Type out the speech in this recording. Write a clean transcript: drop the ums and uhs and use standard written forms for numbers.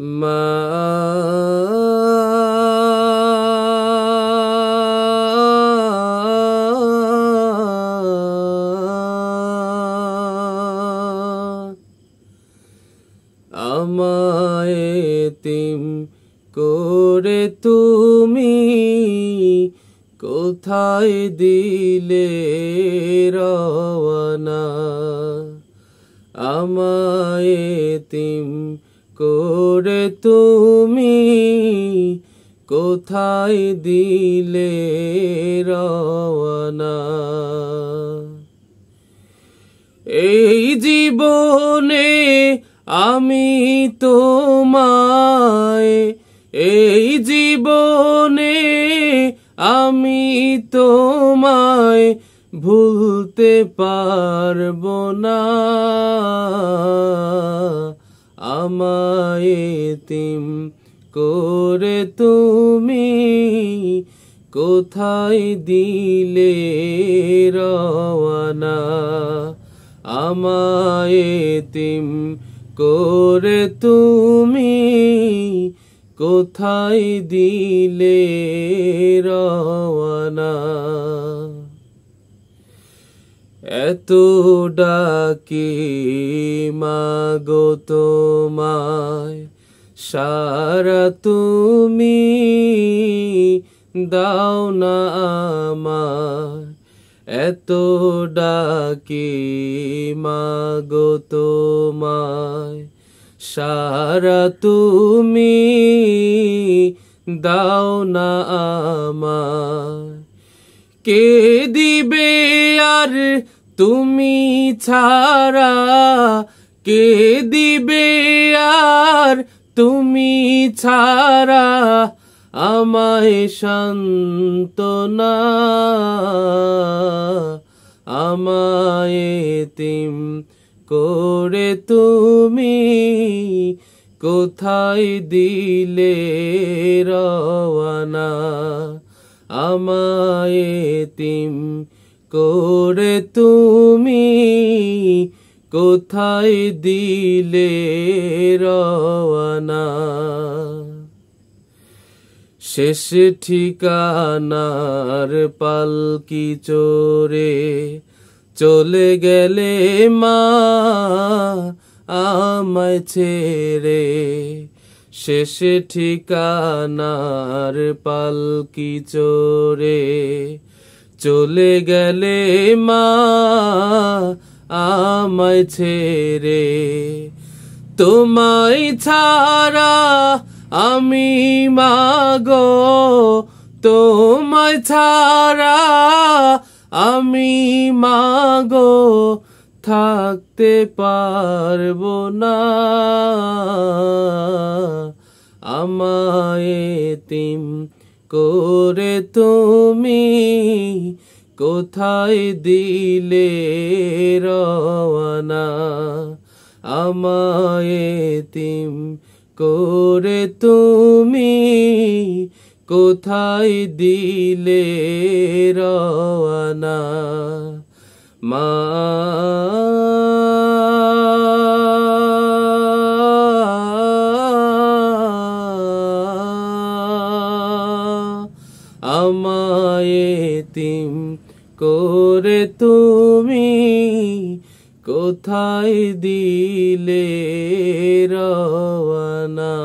মা আমায় এতিম করে তুমি কোথায় দিলে রওয়ানা আমায় এতিম করে তুমি কোথায় দিলে রওয়ানা এই জীবনে আমি তোমায় এই জীবনে আমি তোমায় ভুলতে পারবো না আমায় এতিম করে তুমি কোথায় দিলে রওয়ানা আমায় এতিম করে তুমি কোথায় দিলে রওয়ানা এত ডাকি মাগো তোমায় সারা তুমি দাও না আমায় এত ডাকি মাগো তোমায় সারা তুমি দাও না আমায় কে দিবে আর তুমি ছাড়া কে দিবে আর তুমি ছাড়া আমায় সান্ত্বনা আমায় এতিম করে তুমি কোথায় দিলে রওয়ানা আমায় এতিম করে তুমি কোথায় দিলে রওয়ানা শেষ ঠিকানার পালকি চড়ে চলে গেলে মা আমায় ছেড়ে শেষ ঠিকানার পালকি চড়ে চলে গেলে মা আমায় ছেড়ে তোমায় ছাড়া আমি মাগো তোমায় ছাড়া আমি মাগো থাকতে পারবো না আমায় এতিম করে তুমি কোথায় দিলে রওয়ানা আমায় এতিম করে তুমি কোথায় দিলে রওয়ানা মা আমায় এতিম করে তুমি কোথায় দিলে রওয়ানা